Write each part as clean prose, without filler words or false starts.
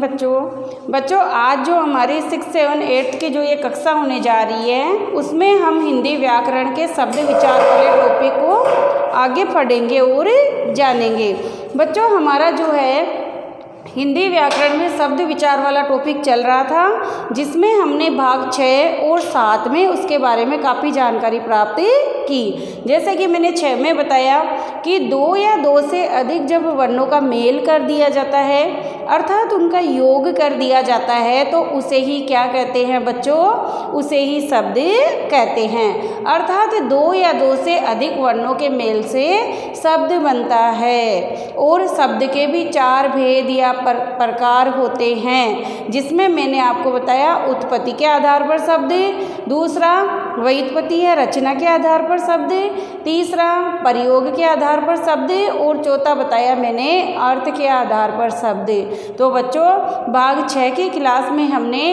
Morning बच्चों आज जो हमारी 6, 7, 8 की जो ये कक्षा होने जा रही है उसमें हम हिंदी व्याकरण के शब्द विचार वाले टॉपिक को आगे पढ़ेंगे और जानेंगे। बच्चों हमारा जो है हिंदी व्याकरण में शब्द विचार वाला टॉपिक चल रहा था, जिसमें हमने भाग 6 और 7 में उसके बारे में काफ़ी जानकारी प्राप्त की। जैसे कि मैंने 6 में बताया कि 2 या 2 से अधिक जब वर्णों का मेल कर दिया जाता है अर्थात उनका योग कर दिया जाता है तो उसे ही क्या कहते हैं बच्चों, उसे ही शब्द कहते हैं। अर्थात 2 या 2 से अधिक वर्णों के मेल से शब्द बनता है और शब्द के भी 4 भेद या प्रकार होते हैं, जिसमें मैंने आपको बताया उत्पत्ति के आधार पर शब्द, दूसरा व्युत्पत्ति या रचना के आधार पर शब्द, तीसरा प्रयोग के आधार पर शब्द और चौथा बताया मैंने अर्थ के आधार पर शब्द। तो बच्चों भाग 6 की क्लास में हमने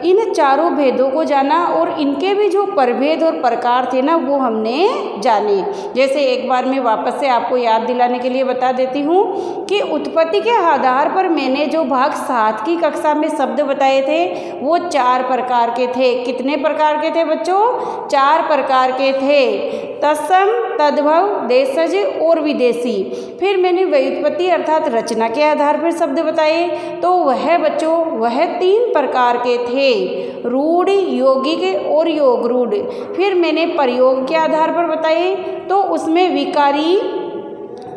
इन चारों भेदों को जाना और इनके भी जो प्रभेद और प्रकार थे ना वो हमने जाने। जैसे एक बार मैं वापस से आपको याद दिलाने के लिए बता देती हूँ कि उत्पत्ति के आधार पर मैंने जो भाग 7 की कक्षा में शब्द बताए थे वो 4 प्रकार के थे। कितने प्रकार के थे बच्चों? 4 प्रकार के थे, तत्सम, तद्भव, देशज और विदेशी। फिर मैंने व्युत्पत्ति अर्थात रचना के आधार पर शब्द बताए तो वह बच्चों वह 3 प्रकार के थे, रूढ़, यौगिक और योग रूढ़। फिर मैंने प्रयोग के आधार पर बताए तो उसमें विकारी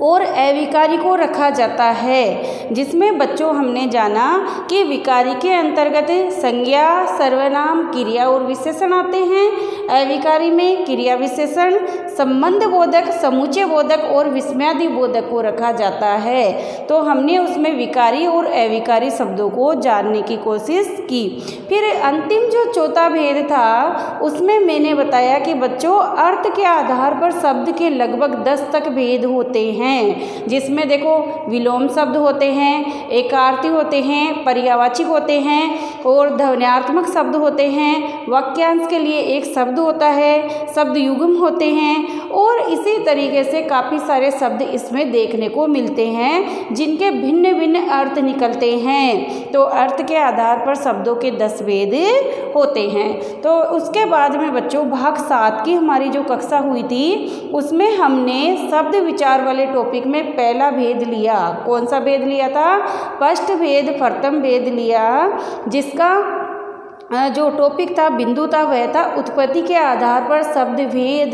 और अविकारी को रखा जाता है, जिसमें बच्चों हमने जाना कि विकारी के अंतर्गत संज्ञा, सर्वनाम, क्रिया और विशेषण आते हैं। अविकारी में क्रिया विशेषण, संबंध बोधक, समुच्चय बोधक और विस्मयादि बोधक को रखा जाता है। तो हमने उसमें विकारी और अविकारी शब्दों को जानने की कोशिश की। फिर अंतिम जो चौथा भेद था उसमें मैंने बताया कि बच्चों अर्थ के आधार पर शब्द के लगभग 10 तक भेद होते हैं, जिसमें देखो विलोम शब्द होते हैं, एकार्थी होते हैं, पर्यायवाची होते हैं और ध्वन्यात्मक शब्द होते हैं, वाक्यांश के लिए एक शब्द होता है, शब्द युग्म होते हैं और इसी तरीके से काफ़ी सारे शब्द इसमें देखने को मिलते हैं जिनके भिन्न भिन्न अर्थ निकलते हैं। तो अर्थ के आधार पर शब्दों के 10 भेद होते हैं। तो उसके बाद में बच्चों भाग 7 की हमारी जो कक्षा हुई थी उसमें हमने शब्द विचार वाले टॉपिक में पहला भेद लिया। कौन सा भेद लिया था? फर्स्ट भेद, प्रथम भेद लिया, जिसका जो टॉपिक था, बिंदु था, वह था उत्पत्ति के आधार पर शब्द भेद।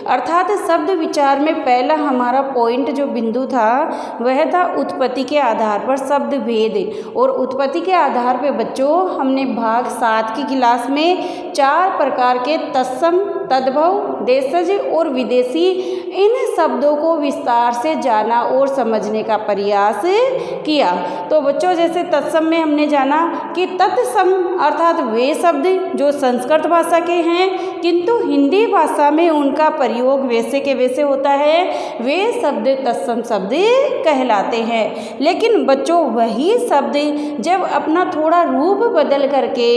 अर्थात शब्द विचार में पहला हमारा पॉइंट जो बिंदु था वह था उत्पत्ति के आधार पर शब्द भेद। और उत्पत्ति के आधार पर बच्चों हमने भाग 7 की क्लास में 4 प्रकार के तत्सम, तद्भव, देशज और विदेशी इन शब्दों को विस्तार से जाना और समझने का प्रयास किया। तो बच्चों जैसे तत्सम में हमने जाना कि तत्सम अर्थात वे शब्द जो संस्कृत भाषा के हैं किंतु हिंदी भाषा में उनका प्रयोग वैसे के वैसे होता है, वे शब्द तत्सम शब्द कहलाते हैं। लेकिन बच्चों वही शब्द जब अपना थोड़ा रूप बदल करके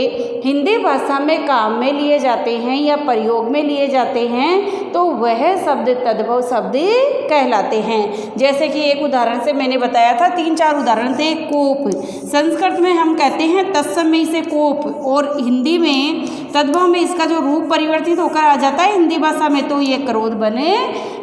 हिंदी भाषा में काम में लिए जाते हैं या प्रयोग में लिए जाते हैं तो वह शब्द तद्भव शब्द कहलाते हैं। जैसे कि एक उदाहरण से मैंने बताया था, 3-4 उदाहरण थे। कोप संस्कृत में हम कहते हैं तत्सम में इसे कोप और हिंदी में तद्भव में इसका जो रूप परिवर्तित होकर आ जाता है हिंदी भाषा में तो ये क्रोध बने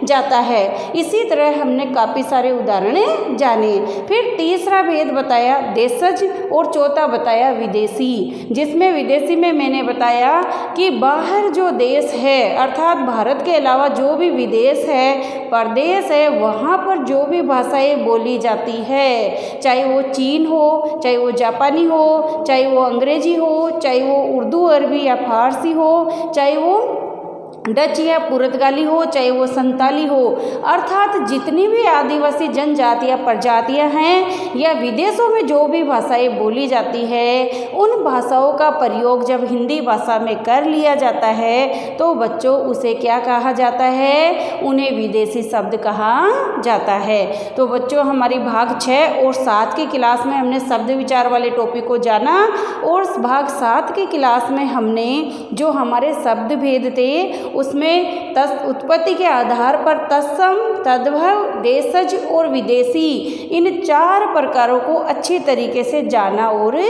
जाता है। इसी तरह हमने काफ़ी सारे उदाहरण जाने। फिर तीसरा भेद बताया देशज और चौथा बताया विदेशी, जिसमें विदेशी में मैंने बताया कि बाहर जो देश है अर्थात भारत के अलावा जो भी विदेश है, प्रदेश है, वहाँ पर जो भी भाषाएं बोली जाती है, चाहे वो चीन हो, चाहे वो जापानी हो, चाहे वो अंग्रेजी हो, चाहे वो उर्दू, अरबी या फारसी हो, चाहे वो डच या पुर्तगाली हो, चाहे वो संताली हो, अर्थात जितनी भी आदिवासी जनजातियाँ प्रजातियाँ हैं या विदेशों में जो भी भाषाएं बोली जाती है उन भाषाओं का प्रयोग जब हिंदी भाषा में कर लिया जाता है तो बच्चों उसे क्या कहा जाता है? उन्हें विदेशी शब्द कहा जाता है। तो बच्चों हमारी भाग 6 और 7 की क्लास में हमने शब्द विचार वाले टॉपिक को जाना और भाग 7 की क्लास में हमने जो हमारे शब्द भेद थे उसमें उत्पत्ति के आधार पर तत्सम, तद्भव, देशज और विदेशी इन 4 प्रकारों को अच्छी तरीके से जाना और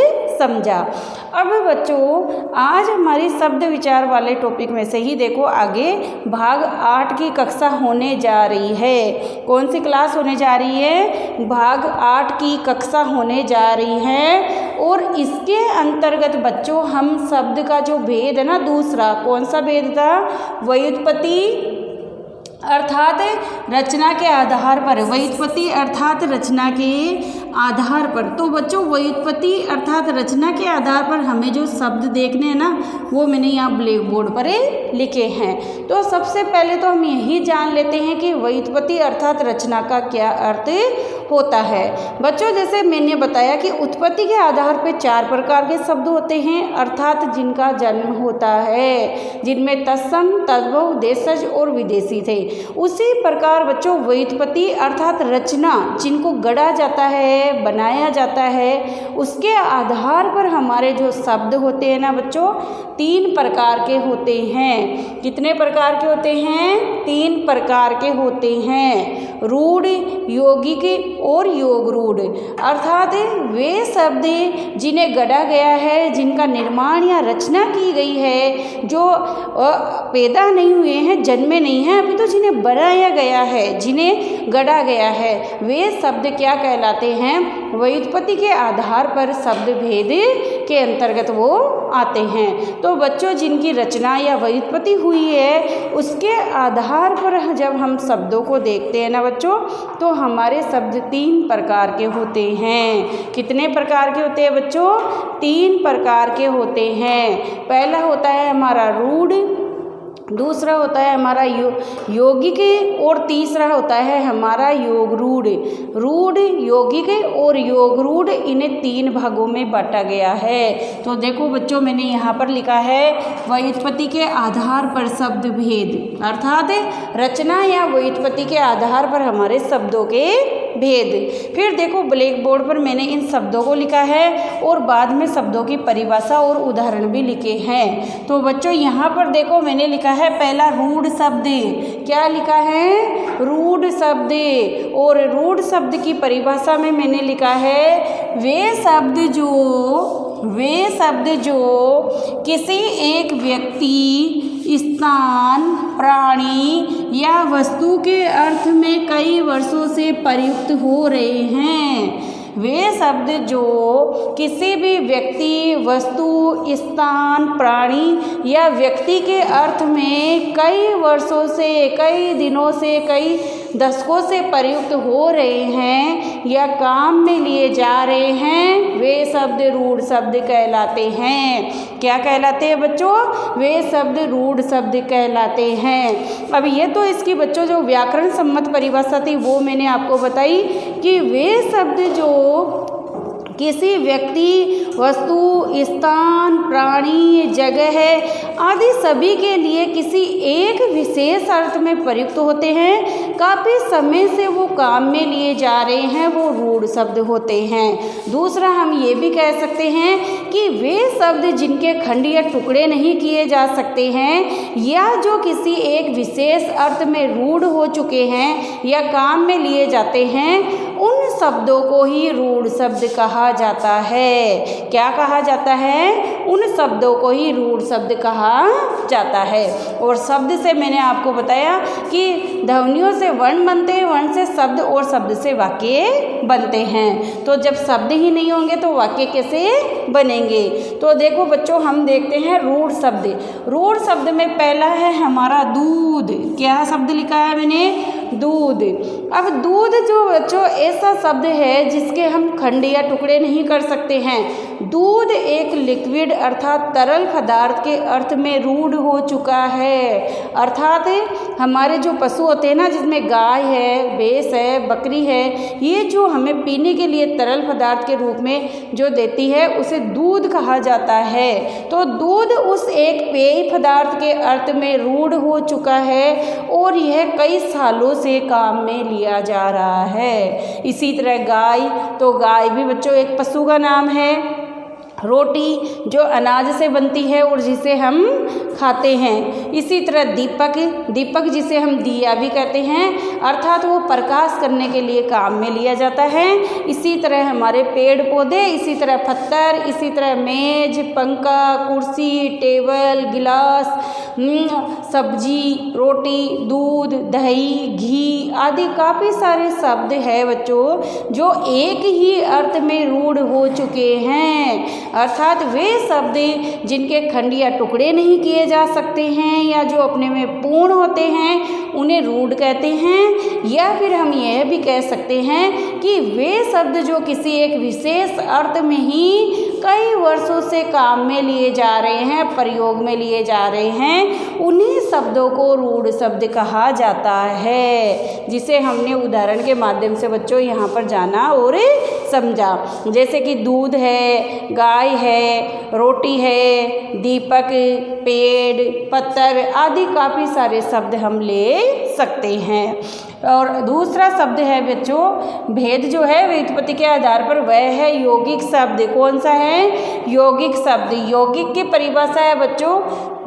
समझा। अब बच्चों आज हमारी शब्द विचार वाले टॉपिक में से ही देखो आगे भाग 8 की कक्षा होने जा रही है। कौन सी क्लास होने जा रही है? भाग 8 की कक्षा होने जा रही है। और इसके अंतर्गत बच्चों हम शब्द का जो भेद है ना, दूसरा कौन सा भेद था? व्युत्पत्ति अर्थात रचना के आधार पर, व्युत्पत्ति अर्थात रचना के आधार पर। तो बच्चों व्युत्पत्ति अर्थात रचना के आधार पर हमें जो शब्द देखने हैं ना, वो मैंने यहाँ ब्लैक बोर्ड पर लिखे हैं। तो सबसे पहले तो हम यही जान लेते हैं कि व्युत्पत्ति अर्थात रचना का क्या अर्थ होता है। बच्चों जैसे मैंने बताया कि उत्पत्ति के आधार पर 4 प्रकार के शब्द होते हैं, अर्थात जिनका जन्म होता है, जिनमें तत्सम, तद्भव, देशज और विदेशी थे। उसी प्रकार बच्चों व्युत्पत्ति अर्थात रचना, जिनको गढ़ा जाता है, बनाया जाता है, उसके आधार पर हमारे जो शब्द होते हैं ना बच्चों, 3 प्रकार के होते हैं। कितने प्रकार के होते हैं? 3 प्रकार के होते हैं। रूढ़, यौगिक और योग रूढ़। अर्थात वे शब्द जिन्हें गढ़ा गया है, जिनका निर्माण या रचना की गई है, जो पैदा नहीं हुए हैं, जन्मे नहीं हैं अभी, तो जिन्हें बनाया गया है, जिन्हें गढ़ा गया है, वे शब्द क्या कहलाते हैं? व्युत्पत्ति के आधार पर शब्द भेद के अंतर्गत वो आते हैं। तो बच्चों जिनकी रचना या व्युत्पत्ति हुई है, उसके आधार पर जब हम शब्दों को देखते हैं ना बच्चों, तो हमारे शब्द 3 प्रकार के होते हैं। कितने प्रकार के होते हैं बच्चों? 3 प्रकार के होते हैं। पहला होता है हमारा रूढ़, दूसरा होता है हमारा यौगिक और तीसरा होता है हमारा योग रूढ़। रूढ़, यौगिक और योग रूढ़, इन्हें 3 भागों में बांटा गया है। तो देखो बच्चों मैंने यहाँ पर लिखा है व्युत्पत्ति के आधार पर शब्द भेद, अर्थात रचना या व्युत्पत्ति के आधार पर हमारे शब्दों के भेद। फिर देखो ब्लैक बोर्ड पर मैंने इन शब्दों को लिखा है और बाद में शब्दों की परिभाषा और उदाहरण भी लिखे हैं। तो बच्चों यहाँ पर देखो मैंने लिखा है पहला रूढ़ शब्द। क्या लिखा है? रूढ़ शब्द। और रूढ़ शब्द की परिभाषा में मैंने लिखा है वे शब्द जो किसी एक व्यक्ति, स्थान, प्राणी या वस्तु के अर्थ में कई वर्षों से प्रयुक्त हो रहे हैं। वे शब्द जो किसी भी व्यक्ति, वस्तु, स्थान, प्राणी या व्यक्ति के अर्थ में कई वर्षों से, कई दिनों से, कई दशकों से प्रयुक्त हो रहे हैं या काम में लिए जा रहे हैं, वे शब्द रूढ़ शब्द कहलाते हैं। क्या कहलाते हैं बच्चों? वे शब्द रूढ़ शब्द कहलाते हैं। अब ये तो इसकी बच्चों जो व्याकरण सम्मत परिभाषा थी वो मैंने आपको बताई कि वे शब्द जो किसी व्यक्ति, वस्तु, स्थान, प्राणी, जगह आदि सभी के लिए किसी एक विशेष अर्थ में प्रयुक्त होते हैं, काफ़ी समय से वो काम में लिए जा रहे हैं, वो रूढ़ शब्द होते हैं। दूसरा हम ये भी कह सकते हैं कि वे शब्द जिनके खंड या टुकड़े नहीं किए जा सकते हैं या जो किसी एक विशेष अर्थ में रूढ़ हो चुके हैं या काम में लिए जाते हैं, उन शब्दों को ही रूढ़ शब्द कहा जाता है। क्या कहा जाता है? उन शब्दों को ही रूढ़ शब्द कहा जाता है। और शब्द से मैंने आपको बताया कि ध्वनियों से वर्ण बनते हैं, वर्ण से शब्द और शब्द से वाक्य बनते हैं। तो जब शब्द ही नहीं होंगे तो वाक्य कैसे बनेंगे? तो देखो बच्चों हम देखते हैं रूढ़ शब्द। रूढ़ शब्द में पहला है हमारा दूध। क्या शब्द लिखा है मैंने? दूध। अब दूध जो बच्चों ऐसा शब्द है जिसके हम खंड या टुकड़े नहीं कर सकते हैं। दूध एक लिक्विड अर्थात तरल पदार्थ के अर्थ में रूढ़ हो चुका है। अर्थात हमारे जो पशु होते हैं ना, जिसमें गाय है, भैंस है, बकरी है, ये जो हमें पीने के लिए तरल पदार्थ के रूप में जो देती है उसे दूध कहा जाता है। तो दूध उस एक पेय पदार्थ के अर्थ में रूढ़ हो चुका है और यह कई सालों से काम में लिया जा रहा है। इसी तरह गाय, तो गाय भी बच्चों एक पशु का नाम है। रोटी जो अनाज से बनती है और जिसे हम खाते हैं। इसी तरह दीपक, दीपक जिसे हम दिया भी कहते हैं, अर्थात वो प्रकाश करने के लिए काम में लिया जाता है। इसी तरह हमारे पेड़ पौधे, इसी तरह पत्थर, इसी तरह मेज, पंखा, कुर्सी, टेबल, गिलास, सब्जी, रोटी, दूध, दही, घी आदि काफ़ी सारे शब्द हैं बच्चों जो एक ही अर्थ में रूढ़ हो चुके हैं। अर्थात वे शब्द जिनके खंड या टुकड़े नहीं किए जा सकते हैं या जो अपने में पूर्ण होते हैं उन्हें रूढ़ कहते हैं। या फिर हम यह भी कह सकते हैं कि वे शब्द जो किसी एक विशेष अर्थ में ही कई वर्षों से काम में लिए जा रहे हैं, प्रयोग में लिए जा रहे हैं, उन्हीं शब्दों को रूढ़ शब्द कहा जाता है, जिसे हमने उदाहरण के माध्यम से बच्चों यहाँ पर जाना और समझा। जैसे कि दूध है, गाय है, रोटी है, दीपक, पेड़, पत्थर आदि काफ़ी सारे शब्द हम ले सकते हैं। और दूसरा शब्द है बच्चों, भेद जो है व्युत्पत्ति के आधार पर वह है यौगिक शब्द। कौन सा है? यौगिक शब्द। यौगिक की परिभाषा है बच्चों,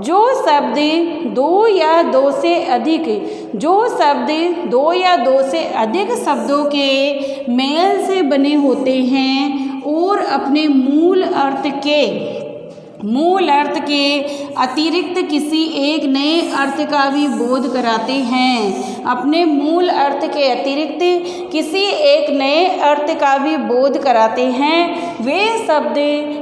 जो शब्द दो या दो से अधिक, जो शब्द दो या दो से अधिक शब्दों के मेल से बने होते हैं और अपने मूल अर्थ के अतिरिक्त किसी एक नए अर्थ का भी बोध कराते हैं। अपने मूल अर्थ के अतिरिक्त किसी एक नए अर्थ का भी बोध कराते हैं। वे शब्द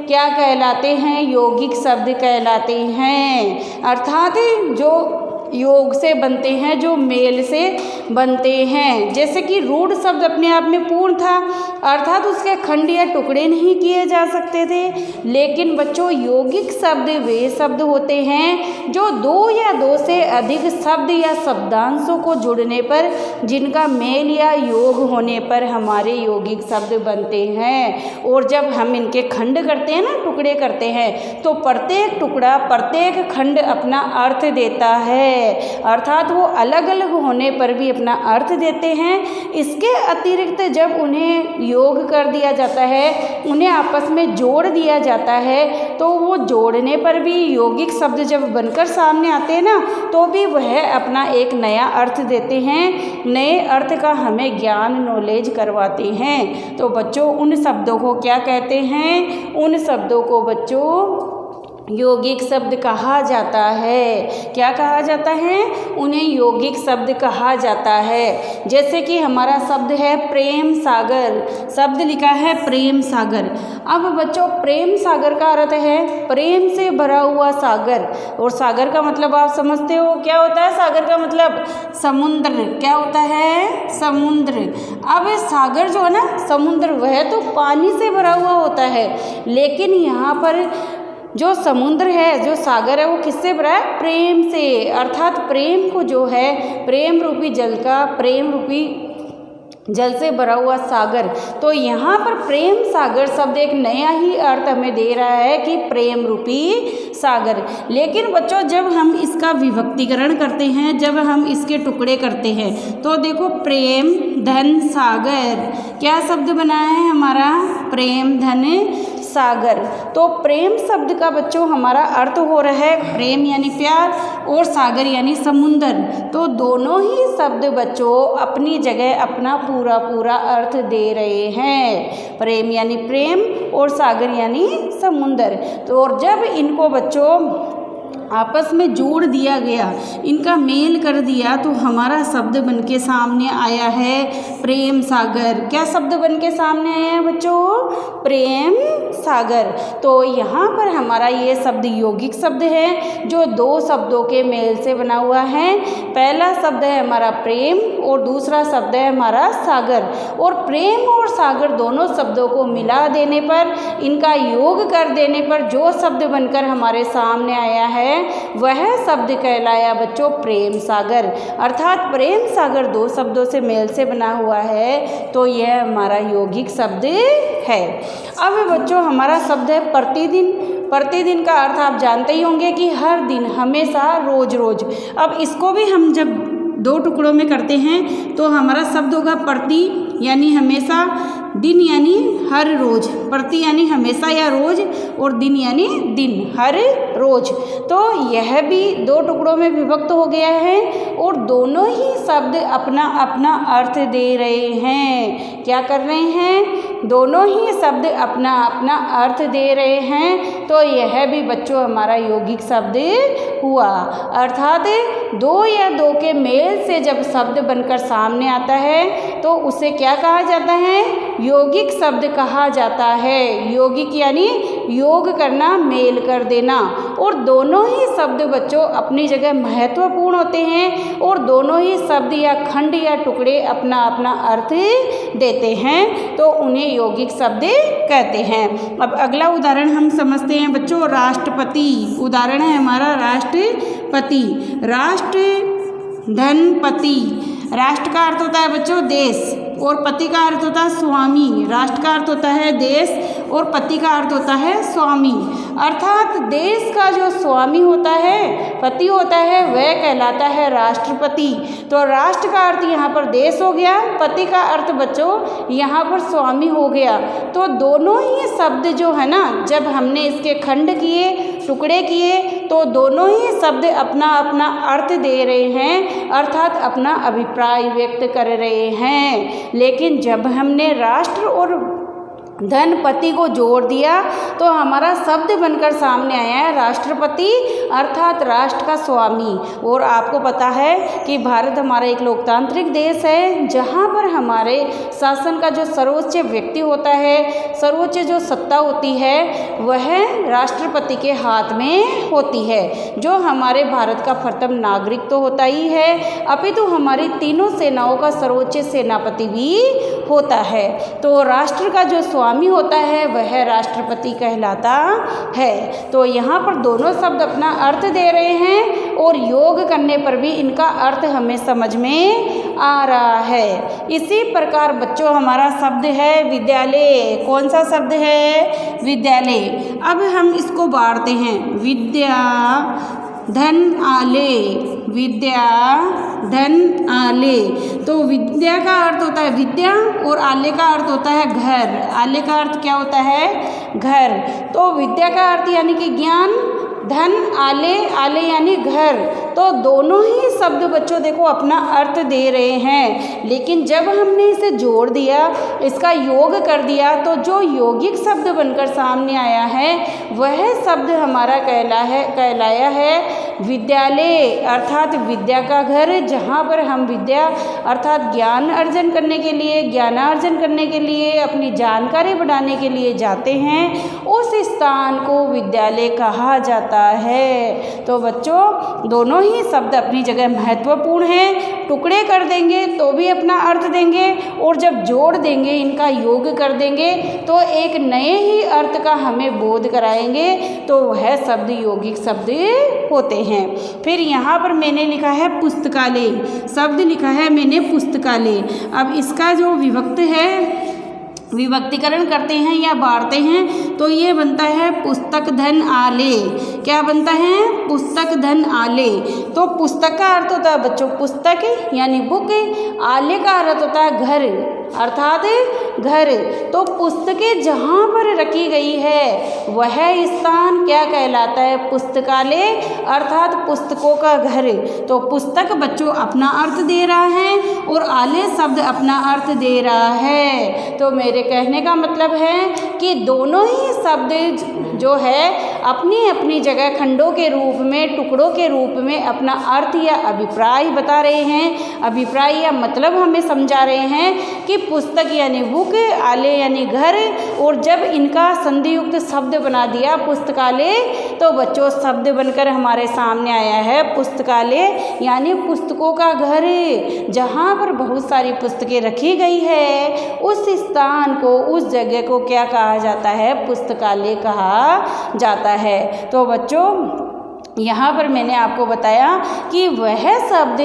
क्या कहलाते हैं? यौगिक शब्द कहलाते हैं। अर्थात जो योग से बनते हैं, जो मेल से बनते हैं। जैसे कि रूढ़ शब्द अपने आप में पूर्ण था, अर्थात उसके खंड या टुकड़े नहीं किए जा सकते थे। लेकिन बच्चों यौगिक शब्द वे शब्द होते हैं जो दो या दो से अधिक शब्द या शब्दांशों को जुड़ने पर, जिनका मेल या योग होने पर हमारे यौगिक शब्द बनते हैं। और जब हम इनके खंड करते हैं ना, टुकड़े करते हैं, तो प्रत्येक टुकड़ा, प्रत्येक खंड अपना अर्थ देता है। अर्थात वो अलग अलग होने पर भी अपना अर्थ देते हैं। इसके अतिरिक्त जब उन्हें योग कर दिया जाता है, उन्हें आपस में जोड़ दिया जाता है, तो वो जोड़ने पर भी यौगिक शब्द जब बनकर सामने आते हैं ना, तो भी वह अपना एक नया अर्थ देते हैं, नए अर्थ का हमें ज्ञान, नॉलेज करवाते हैं। तो बच्चों उन शब्दों को क्या कहते हैं? उन शब्दों को बच्चों यौगिक शब्द कहा जाता है। क्या कहा जाता है? उन्हें यौगिक शब्द कहा जाता है। जैसे कि हमारा शब्द है प्रेम सागर, शब्द लिखा है प्रेम सागर। अब बच्चों प्रेम सागर का अर्थ है प्रेम से भरा हुआ सागर। और सागर का मतलब आप समझते हो क्या होता है? सागर का मतलब समुद्र। क्या होता है? समुद्र। अब सागर जो है ना, समुद्र, वह तो पानी से भरा हुआ होता है, लेकिन यहाँ पर जो समुद्र है, जो सागर है, वो किससे भरा है? प्रेम से। अर्थात प्रेम को जो है, प्रेम रूपी जल का, प्रेम रूपी जल से भरा हुआ सागर। तो यहाँ पर प्रेम सागर शब्द एक नया ही अर्थ हमें दे रहा है कि प्रेम रूपी सागर। लेकिन बच्चों जब हम इसका विभक्तिकरण करते हैं, जब हम इसके टुकड़े करते हैं, तो देखो प्रेम धन सागर, क्या शब्द बना है हमारा? प्रेम धन सागर। तो प्रेम शब्द का बच्चों हमारा अर्थ हो रहा है प्रेम यानी प्यार और सागर यानी समुंदर। तो दोनों ही शब्द बच्चों अपनी जगह अपना पूरा पूरा अर्थ दे रहे हैं। प्रेम यानी प्रेम और सागर यानी समुंदर। तो और जब इनको बच्चों आपस में जोड़ दिया गया, इनका मेल कर दिया, तो हमारा शब्द बनके सामने आया है प्रेम सागर। क्या शब्द बनके सामने आया है बच्चों? प्रेम सागर। तो यहाँ पर हमारा ये शब्द यौगिक शब्द है जो दो शब्दों के मेल से बना हुआ है। पहला शब्द है हमारा प्रेम और दूसरा शब्द है हमारा सागर। और प्रेम और सागर दोनों शब्दों को मिला देने पर, इनका योग कर देने पर जो शब्द बनकर हमारे सामने आया है, वह शब्द कहलाया बच्चों प्रेम सागर। अर्थात प्रेम सागर दो शब्दों से मेल से बना हुआ है, तो यह हमारा यौगिक शब्द है। अब बच्चों हमारा शब्द है प्रतिदिन। प्रतिदिन का अर्थ आप जानते ही होंगे कि हर दिन, हमेशा, रोज रोज। अब इसको भी हम जब दो टुकड़ों में करते हैं तो हमारा शब्द होगा प्रति यानी हमेशा, दिन यानी हर रोज़, प्रति यानी हमेशा या रोज़, और दिन यानी दिन, हर रोज़। तो यह भी दो टुकड़ों में विभक्त हो गया है और दोनों ही शब्द अपना अपना अर्थ दे रहे हैं। क्या कर रहे हैं? दोनों ही शब्द अपना अपना अर्थ दे रहे हैं। तो यह भी बच्चों हमारा यौगिक शब्द हुआ। अर्थात दो या दो के मेल से जब शब्द बनकर सामने आता है तो उसे क्या कहा जाता है? यौगिक शब्द कहा जाता है। यौगिक यानी योग करना, मेल कर देना। और दोनों ही शब्द बच्चों अपनी जगह महत्वपूर्ण होते हैं और दोनों ही शब्द या खंड या टुकड़े अपना अपना अर्थ देते हैं, तो उन्हें यौगिक शब्द कहते हैं। अब अगला उदाहरण हम समझते हैं बच्चों, राष्ट्रपति। उदाहरण है हमारा राष्ट्रपति। राष्ट्र धनपति। राष्ट्र का अर्थ होता है बच्चों देश, और पति का अर्थ होता है स्वामी। राष्ट्र का अर्थ होता है देश और पति का अर्थ होता है स्वामी। अर्थात देश का जो स्वामी होता है, पति होता है, वह कहलाता है राष्ट्रपति। तो राष्ट्र का अर्थ यहाँ पर देश हो गया, पति का अर्थ बच्चों यहाँ पर स्वामी हो गया। तो दोनों ही शब्द जो है ना, जब हमने इसके खंड किए, टुकड़े किए, तो दोनों ही शब्द अपना अपना अर्थ दे रहे हैं, अर्थात अपना अभिप्राय व्यक्त कर रहे हैं। लेकिन जब हमने राष्ट्र और धनपति को जोड़ दिया तो हमारा शब्द बनकर सामने आया है राष्ट्रपति, अर्थात राष्ट्र का स्वामी। और आपको पता है कि भारत हमारा एक लोकतांत्रिक देश है, जहाँ पर हमारे शासन का जो सर्वोच्च व्यक्ति होता है, सर्वोच्च जो सत्ता होती है, वह राष्ट्रपति के हाथ में होती है। जो हमारे भारत का प्रथम नागरिक तो होता ही है, अपितु हमारी तीनों सेनाओं का सर्वोच्च सेनापति भी होता है। तो राष्ट्र का जो स्वामी होता है वह राष्ट्रपति कहलाता है। तो यहाँ पर दोनों शब्द अपना अर्थ दे रहे हैं और योग करने पर भी इनका अर्थ हमें समझ में आ रहा है। इसी प्रकार बच्चों हमारा शब्द है विद्यालय। कौन सा शब्द है? विद्यालय। अब हम इसको बांटते हैं, विद्या धन आले। विद्या धन आले। तो विद्या का अर्थ होता है विद्या और आले का अर्थ होता है घर। आले का अर्थ क्या होता है? घर। तो विद्या का अर्थ यानी कि ज्ञान, धन आले, आले यानी घर। तो दोनों ही शब्द बच्चों देखो अपना अर्थ दे रहे हैं, लेकिन जब हमने इसे जोड़ दिया, इसका योग कर दिया, तो जो यौगिक शब्द बनकर सामने आया है वह शब्द हमारा कहलाया है विद्यालय, अर्थात विद्या का घर, जहाँ पर हम विद्या अर्थात ज्ञान अर्जन करने के लिए, ज्ञानार्जन करने के लिए, अपनी जानकारी बढ़ाने के लिए जाते हैं, उस स्थान को विद्यालय कहा जाता है। तो बच्चों दोनों ही शब्द अपनी जगह महत्वपूर्ण हैं। टुकड़े कर देंगे तो भी अपना अर्थ देंगे, और जब जोड़ देंगे, इनका योग कर देंगे, तो एक नए ही अर्थ का हमें बोध कराएंगे। तो वह शब्द यौगिक शब्द होते हैं। फिर यहाँ पर मैंने लिखा है पुस्तकालय, शब्द लिखा है मैंने पुस्तकालय। अब इसका जो विभक्त है, विभक्तिकरण करते हैं या बांटते हैं, तो ये बनता है पुस्तक धन आले। क्या बनता है? पुस्तक धन आले। तो पुस्तक का अर्थ होता है बच्चों पुस्तक यानी बुक, आले का अर्थ होता है घर, अर्थात घर। तो पुस्तकें जहाँ पर रखी गई है वह स्थान क्या कहलाता है? पुस्तकालय, अर्थात पुस्तकों का घर। तो पुस्तक बच्चों अपना अर्थ दे रहा है और आले शब्द अपना अर्थ दे रहा है। तो मेरे कहने का मतलब है कि दोनों ही शब्द जो है अपनी अपनी जगह खंडों के रूप में, टुकड़ों के रूप में अपना अर्थ या अभिप्राय बता रहे हैं। अभिप्राय या मतलब हमें समझा रहे हैं कि पुस्तक यानी बुक, आले यानी घर, और जब इनका संधियुक्त शब्द बना दिया पुस्तकालय, तो बच्चों शब्द बनकर हमारे सामने आया है पुस्तकालय यानी पुस्तकों का घर। जहाँ पर बहुत सारी पुस्तकें रखी गई है उस स्थान को, उस जगह को क्या कहा जाता है? पुस्तकालय कहा जाता है। तो बच्चों यहाँ पर मैंने आपको बताया कि वह शब्द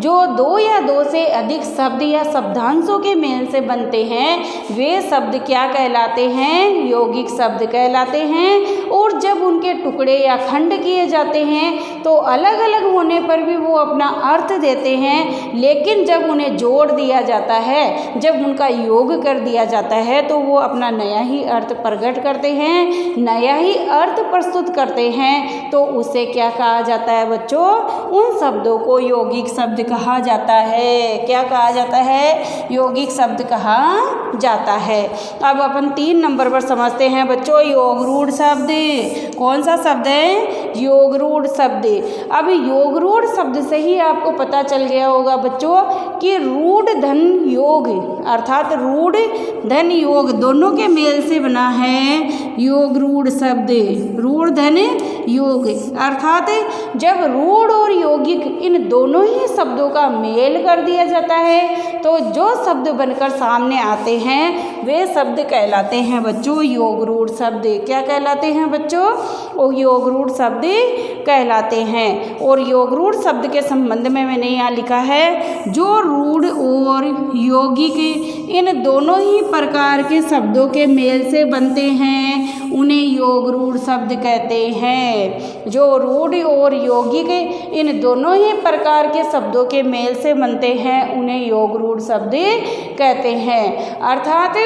जो दो या दो से अधिक शब्द या शब्दांशों के मेल से बनते हैं वे शब्द क्या कहलाते हैं, यौगिक शब्द कहलाते हैं। और जब उनके टुकड़े या खंड किए जाते हैं तो अलग अलग होने पर भी वो अपना अर्थ देते हैं, लेकिन जब उन्हें जोड़ दिया जाता है, जब उनका योग कर दिया जाता है तो वो अपना नया ही अर्थ प्रकट करते हैं, नया ही अर्थ प्रस्तुत करते हैं। तो उसे क्या कहा जाता है बच्चों, उन शब्दों को यौगिक शब्द कहा जाता है। क्या कहा जाता है, यौगिक शब्द कहा जाता है। अब अपन 3 नंबर पर समझते हैं बच्चों योगरूढ़ शब्द। कौन सा शब्द है, योगरूढ़ शब्द। अब योगरूढ़ शब्द से ही आपको पता चल गया होगा बच्चों कि रूढ़ धन योग अर्थात रूढ़ धन योग दोनों के मेल से बना है योगरूढ़ शब्द। रूढ़ धन योग अर्थात जब रूढ़ और यौगिक इन दोनों ही शब्दों का मेल कर दिया जाता है तो जो शब्द बनकर सामने आते हैं वे शब्द कहलाते हैं बच्चों योगरूढ़ शब्द। क्या कहलाते हैं बच्चों, वो योगरूढ़ शब्द कहलाते हैं। और योगरूढ़ शब्द के संबंध में मैंने यहाँ लिखा है जो रूढ़ और यौगिक इन दोनों ही प्रकार के शब्दों के मेल से बनते हैं उन्हें योगरूढ़ शब्द कहते हैं। जो रूढ़ और यौगिक इन दोनों ही प्रकार के शब्दों के मेल से बनते हैं उन्हें योगरूढ़ शब्द कहते हैं। अर्थात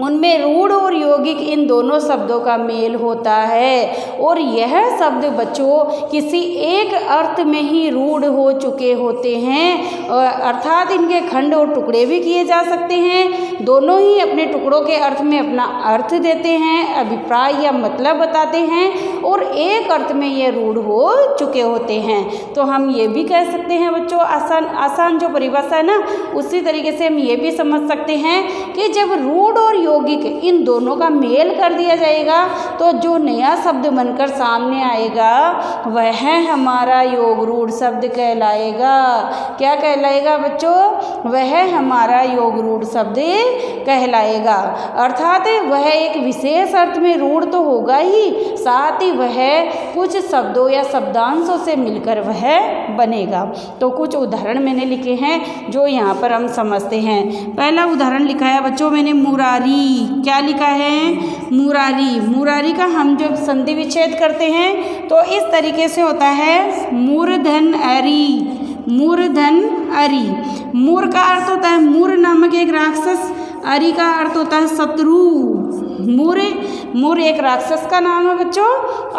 उनमें रूढ़ और यौगिक इन दोनों शब्दों का मेल होता है और यह शब्द बच्चों किसी एक अर्थ में ही रूढ़ हो चुके होते हैं, अर्थात इनके खंड और टुकड़े भी किए जा सकते हैं। दोनों ही अपने टुकड़ों के अर्थ में अपना अर्थ देते हैं, अभिप्राय या मतलब बताते हैं और एक अर्थ में ये रूढ़ हो चुके होते हैं। तो हम ये भी कह सकते हैं बच्चों, आसान जो परिभाषा है ना उसी तरीके से हम ये भी समझ सकते हैं कि जब रूढ़ और यौगिक इन दोनों का मेल कर दिया जाएगा तो जो नया शब्द बनकर सामने आएगा वह हमारा योगरूढ़ शब्द कहलाएगा। क्या कहलाएगा बच्चों, वह हमारा योगरूढ़ शब्द कहलाएगा। अर्थात वह एक विशेष अर्थ में रूढ़ तो होगा ही, साथ ही वह कुछ शब्दों या शब्दांशों से मिलकर वह बनेगा। तो कुछ उदाहरण मैंने लिखे हैं जो यहाँ पर हम समझते हैं। पहला उदाहरण लिखा है बच्चों मैंने मुरारी। क्या लिखा है, मुरारी। मुरारी का हम जब संधि विच्छेद करते हैं तो इस तरीके से होता है मूर्धन अरी। मूर्धन अरी, मूर का अर्थ होता है मूर नामक एक राक्षस, अरी का अर्थ होता है शत्रु। मूर एक राक्षस का नाम है बच्चों,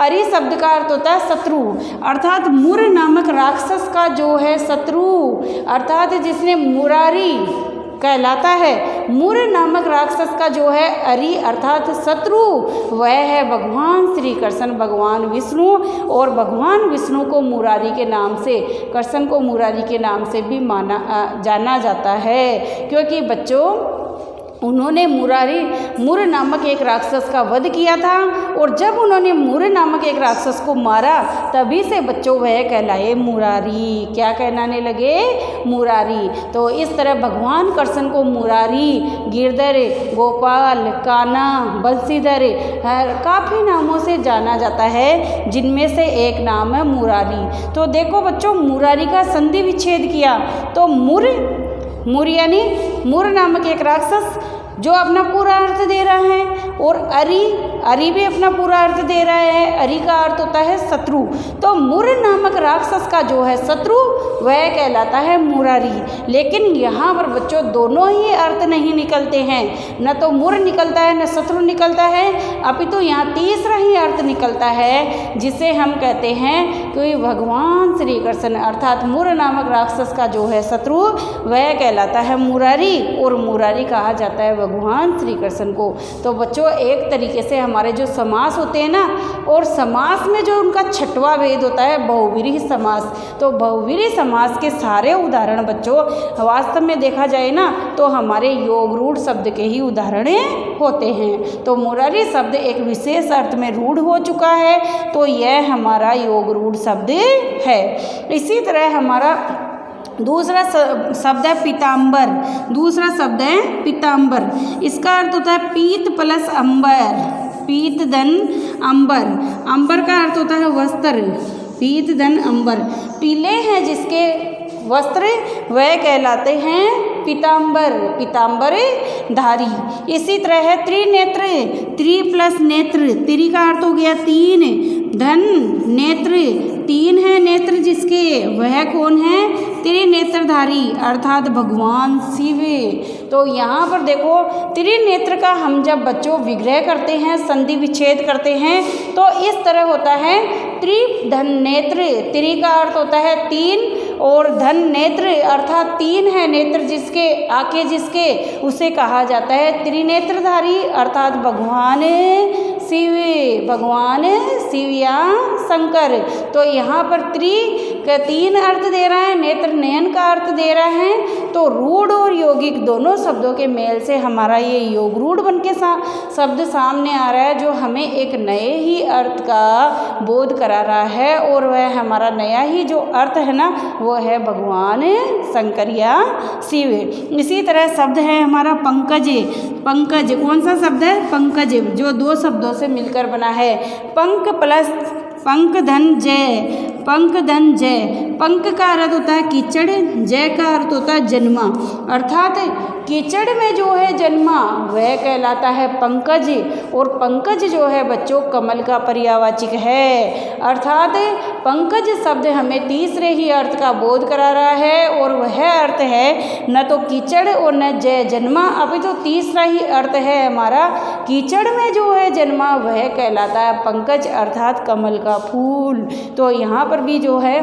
अरी शब्द का अर्थ होता है शत्रु। अर्थात मूर नामक राक्षस का जो है शत्रु, अर्थात जिसने मुरारी कहलाता है, मूर नामक राक्षस का जो है अरी अर्थात शत्रु वह है भगवान श्री कृष्ण, भगवान विष्णु। और भगवान विष्णु को मुरारी के नाम से, कृष्ण को मुरारी के नाम से भी जाना जाता है, क्योंकि बच्चों उन्होंने मूर नामक एक राक्षस का वध किया था और जब उन्होंने मूर नामक एक राक्षस को मारा तभी से बच्चों वह कहलाए मुरारी। क्या कहलाने लगे, मुरारी। तो इस तरह भगवान कृष्ण को मुरारी, गिरधर, गोपाल, कान्हा, बंसीधर काफ़ी नामों से जाना जाता है, जिनमें से एक नाम है मुरारी। तो देखो बच्चों मुरारी का संधि विच्छेद किया तो मूर यानी मूर नामक एक राक्षस जो अपना पूरा अर्थ दे रहा है और अरी भी अपना पूरा अर्थ दे रहा है, अरी का अर्थ होता है शत्रु। तो मूर नामक राक्षस का जो है शत्रु वह कहलाता है मुरारी। लेकिन यहाँ पर बच्चों दोनों ही अर्थ नहीं निकलते हैं, न तो मूर निकलता है न शत्रु निकलता है, अपितु यहाँ तीसरा ही अर्थ निकलता है जिसे हम कहते हैं कि भगवान श्री कृष्ण अर्थात मूर नामक राक्षस का जो है शत्रु वह कहलाता है मुरारी और मुरारी कहा जाता है भगवान श्री कृष्ण को। तो बच्चों एक तरीके से हमारे जो समास होते हैं ना, और समास में जो उनका छठवां भेद होता है बहुव्रीहि समास। तो बहुव्रीहि समास के सारे उदाहरण बच्चों वास्तव में देखा जाए ना तो हमारे योगरूढ़ शब्द के ही उदाहरण होते हैं। तो मुरारी शब्द एक विशेष अर्थ में रूढ़ हो चुका है तो यह हमारा योगरूढ़ शब्द है। इसी तरह हमारा दूसरा शब्द है पीताम्बर। दूसरा शब्द है पीताम्बर, इसका अर्थ होता है पीत प्लस अंबर। पीत धन अंबर, अंबर का अर्थ होता है वस्त्र, पीत धन अंबर, पीले हैं जिसके वस्त्र वह कहलाते हैं पीताम्बर, पीताम्बर धारी। इसी तरह है त्रिनेत्र, त्रि प्लस नेत्र, त्रि का अर्थ हो गया तीन, धन नेत्र, तीन है नेत्र जिसके वह कौन है त्रिनेत्रधारी अर्थात भगवान शिव। तो यहाँ पर देखो त्रिनेत्र का हम जब बच्चों विग्रह करते हैं, संधि विच्छेद करते हैं तो इस तरह होता है त्रि धन नेत्र, त्रि का अर्थ होता है तीन और धन नेत्र अर्थात तीन है नेत्र जिसके आके जिसके उसे कहा जाता है त्रिनेत्रधारी अर्थात भगवान शिव, भगवान शिव या शंकर। तो यहाँ पर त्रि का तीन अर्थ दे रहा है, नेत्र नयन का अर्थ दे रहा है। तो रूढ़ और यौगिक दोनों शब्दों के मेल से हमारा ये योग रूढ़ बन के शब्द सामने आ रहा है जो हमें एक नए ही अर्थ का बोध करा रहा है और वह हमारा नया ही जो अर्थ है ना वो है भगवान शंकर या शिव। इसी तरह शब्द है हमारा पंकज, पंकज कौन सा शब्द है पंकज जो दो शब्दों से मिलकर बना है, पंक प्लस पंक धन जय, पंक धन जय, पंक का अर्थ होता है कीचड़, जय का अर्थ होता है जन्मा अर्थात कीचड़ में जो है जन्मा वह कहलाता है पंकज और पंकज जो है बच्चों कमल का पर्यायवाचक है अर्थात पंकज शब्द हमें तीसरे ही अर्थ का बोध करा रहा है और वह अर्थ है न तो कीचड़ और न जय जन्मा, अभी तो तीसरा ही अर्थ है हमारा कीचड़ में जो है जन्मा वह कहलाता है पंकज अर्थात कमल का फूल। तो यहाँ पर भी जो है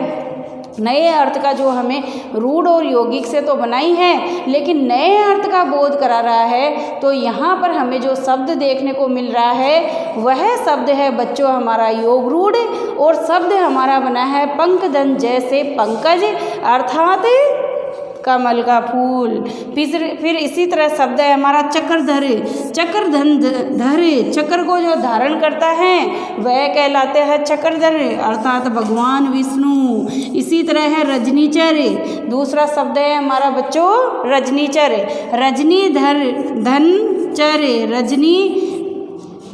नए अर्थ का जो हमें रूढ़ और यौगिक से तो बनाई है लेकिन नए अर्थ का बोध करा रहा है। तो यहाँ पर हमें जो शब्द देखने को मिल रहा है वह शब्द है बच्चों हमारा योग रूढ़ और शब्द हमारा बना है पंक धन जैसे पंकज अर्थात कमल का फूल। फिर इसी तरह शब्द है हमारा चक्रधर, चक्रधन धर, चक्र को जो धारण करता है वह कहलाते हैं चक्रधर अर्थात भगवान विष्णु। इसी तरह है रजनीचर, दूसरा शब्द है हमारा बच्चों रजनीचर, रजनी धर धन चर, रजनी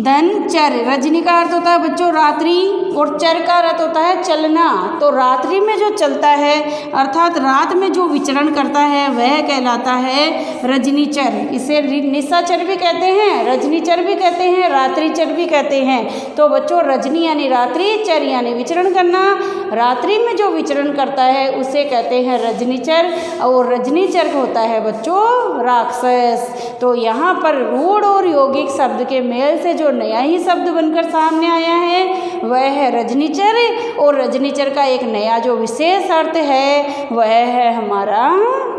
धन चर, रजनी का अर्थ होता है बच्चों रात्रि और चर का अर्थ होता है चलना। तो रात्रि में जो चलता है अर्थात रात में जो विचरण करता है वह कहलाता है रजनीचर। इसे निशाचर भी कहते हैं, रजनीचर भी कहते हैं, रात्रिचर भी कहते हैं। तो बच्चों रजनी यानी रात्रि, चर यानी विचरण करना, रात्रि में जो विचरण करता है उसे कहते हैं रजनीचर और रजनीचर होता है बच्चों राक्षस। तो यहाँ पर रूढ़ और यौगिक शब्द के मेल से जो नया ही शब्द बनकर सामने आया है वह है रजनीचर और रजनीचर का एक नया जो विशेष अर्थ है वह है हमारा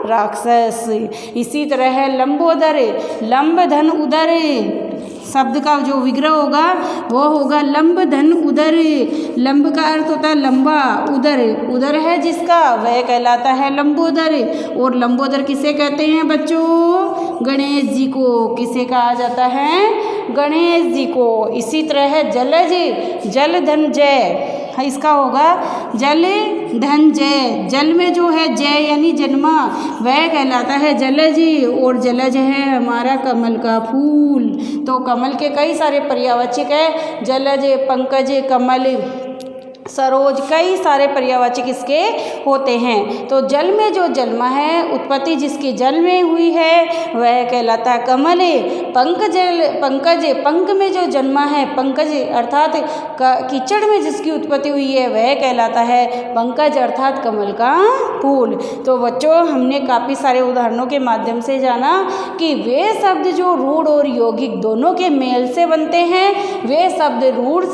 राक्षस। इसी तरह है लंबोदर, लंब धन उदर, शब्द का जो विग्रह होगा वो होगा लंब धन उदर, लंब का अर्थ होता है लंबा, उदर उदर है जिसका वह कहलाता है लंबोदर और लंबोदर किसे कहते हैं बच्चों गणेश जी को, किसे कहा जाता है गणेश जी को। इसी तरह है जलज, जल धन जय, इसका होगा जल धन जय, जल में जो है जय यानी जन्मा वह कहलाता है जलज और जलज है हमारा कमल का फूल। तो कमल के कई सारे पर्यायवाचक है, जलज, पंकज, कमल, सरोज, कई सारे पर्यायवाचक इसके होते हैं। तो जल में जो जन्मा है उत्पत्ति जिसकी जल में हुई है वह कहलाता है कमल। पंकज, पंकज, पंक में जो जन्मा है पंकज अर्थात कीचड़ में जिसकी उत्पत्ति हुई है वह कहलाता है पंकज अर्थात कमल का फूल। तो बच्चों हमने काफ़ी सारे उदाहरणों के माध्यम से जाना कि वे शब्द जो रूढ़ और यौगिक दोनों के मेल से बनते हैं वे शब्द रूढ़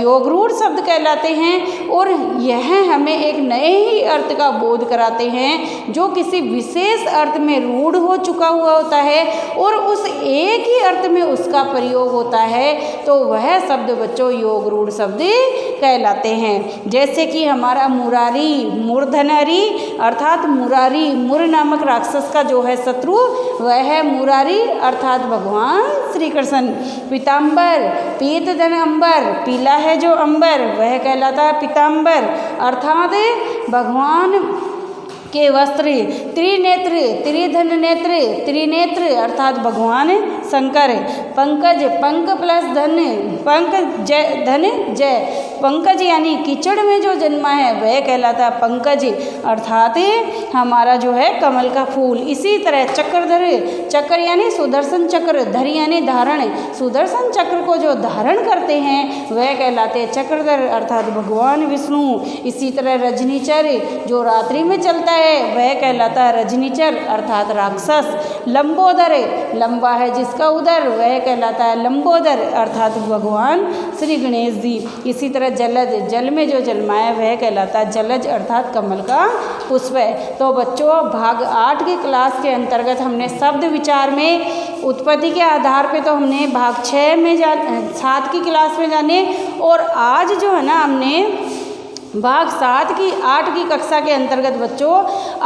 योग रूढ़ शब्द कहलाते हैं और यह हमें एक नए ही अर्थ का बोध कराते हैं जो किसी विशेष अर्थ में रूढ़ हो चुका हुआ होता है और उस एक ही अर्थ में उसका प्रयोग होता है तो वह शब्द बच्चों योग रूढ़ शब्द कहलाते हैं। जैसे कि हमारा मुरारी, मूर्धनरी अर्थात मुरारी, मुर नामक राक्षस का जो है शत्रु वह है मुरारी अर्थात भगवान श्री कृष्ण। पीताम्बर, पीत धन अंबर, पीला है जो अंबर वह कहलाता है पीताम्बर अर्थात भगवान के वस्त्र। त्रिनेत्र, त्रिधन नेत्र, त्रिनेत्र अर्थात भगवान शंकर, पंकज, पंक प्लस धन, पंक जय, धन जय, पंकज यानी कीचड़ में जो जन्मा है वह कहलाता है पंकज, अर्थात हमारा जो है कमल का फूल। इसी तरह चक्रधर, चक्र यानी सुदर्शन चक्र, धर यानी धारण, सुदर्शन चक्र को जो धारण करते हैं वह कहलाते हैं चक्रधर, अर्थात भगवान विष्णु। इसी तरह रजनीचर, जो रात्रि में चलता है वह कहलाता है रजनीचर, अर्थात राक्षस। लंबोदर, लंबा है जिसका उदर वह कहलाता है लंबोदर, अर्थात भगवान श्री गणेश जी। इसी तरह जलज, जल में जो जन्माया वह कहलाता है जलज, अर्थात कमल का पुष्प है। तो बच्चों भाग 8 की क्लास के अंतर्गत हमने शब्द विचार में उत्पत्ति के आधार पे तो हमने भाग 6 में 7 की क्लास में जाने, और आज जो है ना हमने भाग 7 की 8 की कक्षा के अंतर्गत बच्चों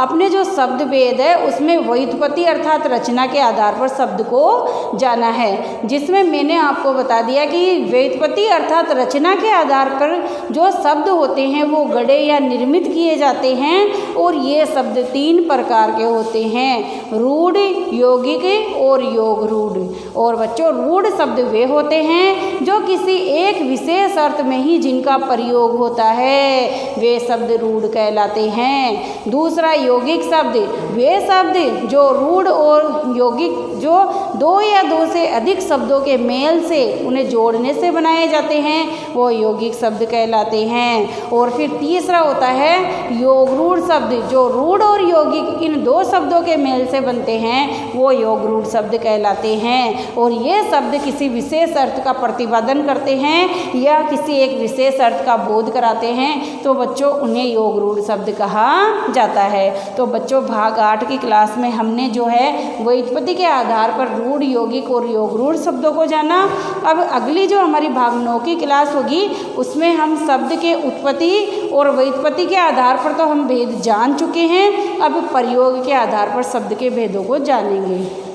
अपने जो शब्द भेद है उसमें व्युत्पत्ति अर्थात रचना के आधार पर शब्द को जाना है, जिसमें मैंने आपको बता दिया कि व्युत्पत्ति अर्थात रचना के आधार पर जो शब्द होते हैं वो गढ़े या निर्मित किए जाते हैं, और ये शब्द 3 प्रकार के होते हैं, रूढ़, यौगिक और योग रूढ़। और बच्चों रूढ़ शब्द वे होते हैं जो किसी एक विशेष अर्थ में ही जिनका प्रयोग होता है, वे शब्द रूढ़ कहलाते हैं। दूसरा यौगिक शब्द, वे शब्द जो रूढ़ और यौगिक जो 2 या 2 से अधिक शब्दों के मेल से उन्हें जोड़ने से बनाए जाते हैं वो यौगिक शब्द कहलाते हैं। और फिर तीसरा होता है योग रूढ़ शब्द, जो रूढ़ और यौगिक इन 2 शब्दों के मेल से बनते हैं वो योग रूढ़ शब्द कहलाते हैं। और ये शब्द किसी विशेष अर्थ का प्रतिपादन करते हैं या किसी एक विशेष अर्थ का बोध कराते हैं, तो बच्चों उन्हें योग रूढ़ शब्द कहा जाता है। तो बच्चों भाग 8 की क्लास में हमने जो है व्युत्पत्ति के आधार पर रूढ़, यौगिक और योग रूढ़ शब्दों को जाना। अब अगली जो हमारी भाग 9 की क्लास होगी उसमें हम शब्द के उत्पत्ति और व्युत्पत्ति के आधार पर तो हम भेद जान चुके हैं, अब प्रयोग के आधार पर शब्द के भेदों को जानेंगे।